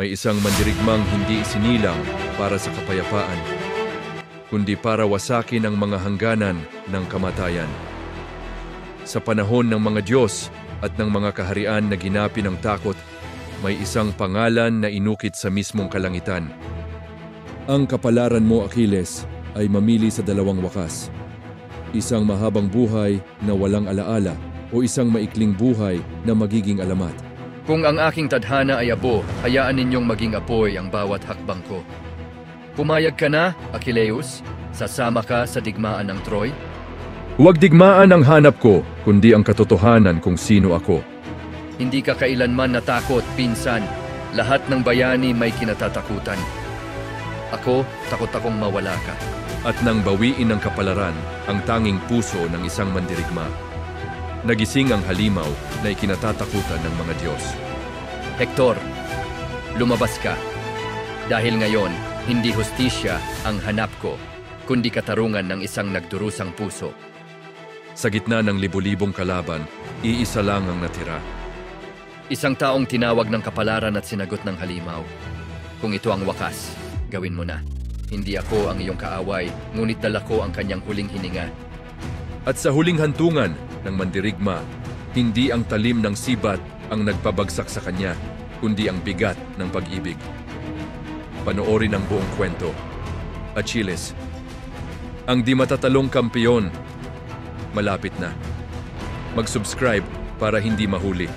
May isang mandirigmang hindi isinilang para sa kapayapaan, kundi para wasakin ang mga hangganan ng kamatayan. Sa panahon ng mga Diyos at ng mga kaharian na ginapi ng takot, may isang pangalan na inukit sa mismong kalangitan. Ang kapalaran mo, Achilles, ay mamili sa dalawang wakas. Isang mahabang buhay na walang alaala o isang maikling buhay na magiging alamat. Kung ang aking tadhana ay abo, hayaan ninyong maging apoy ang bawat hakbang ko. Pumayag ka na, Achilleus? Sasama ka sa digmaan ng Troy? Huwag digmaan ang hanap ko, kundi ang katotohanan kung sino ako. Hindi ka kailanman natakot, pinsan. Lahat ng bayani may kinatatakutan. Ako, takot akong mawala ka. At nang bawiin ng kapalaran ang tanging puso ng isang mandirigma, nagising ang halimaw na ikinatatakutan ng mga Diyos. Hector, lumabas ka. Dahil ngayon, hindi hustisya ang hanap ko, kundi katarungan ng isang nagdurusang puso. Sa gitna ng libu-libong kalaban, iisa lang ang natira. Isang taong tinawag ng kapalaran at sinagot ng halimaw. Kung ito ang wakas, gawin mo na. Hindi ako ang iyong kaaway, ngunit dala ko ang kanyang huling hininga. At sa huling hantungan ng mandirigma, hindi ang talim ng sibat ang nagpabagsak sa kanya, kundi ang bigat ng pag-ibig. Panoorin ang buong kwento. Achilles, ang di matatalong kampeon, malapit na. Mag-subscribe para hindi mahuli.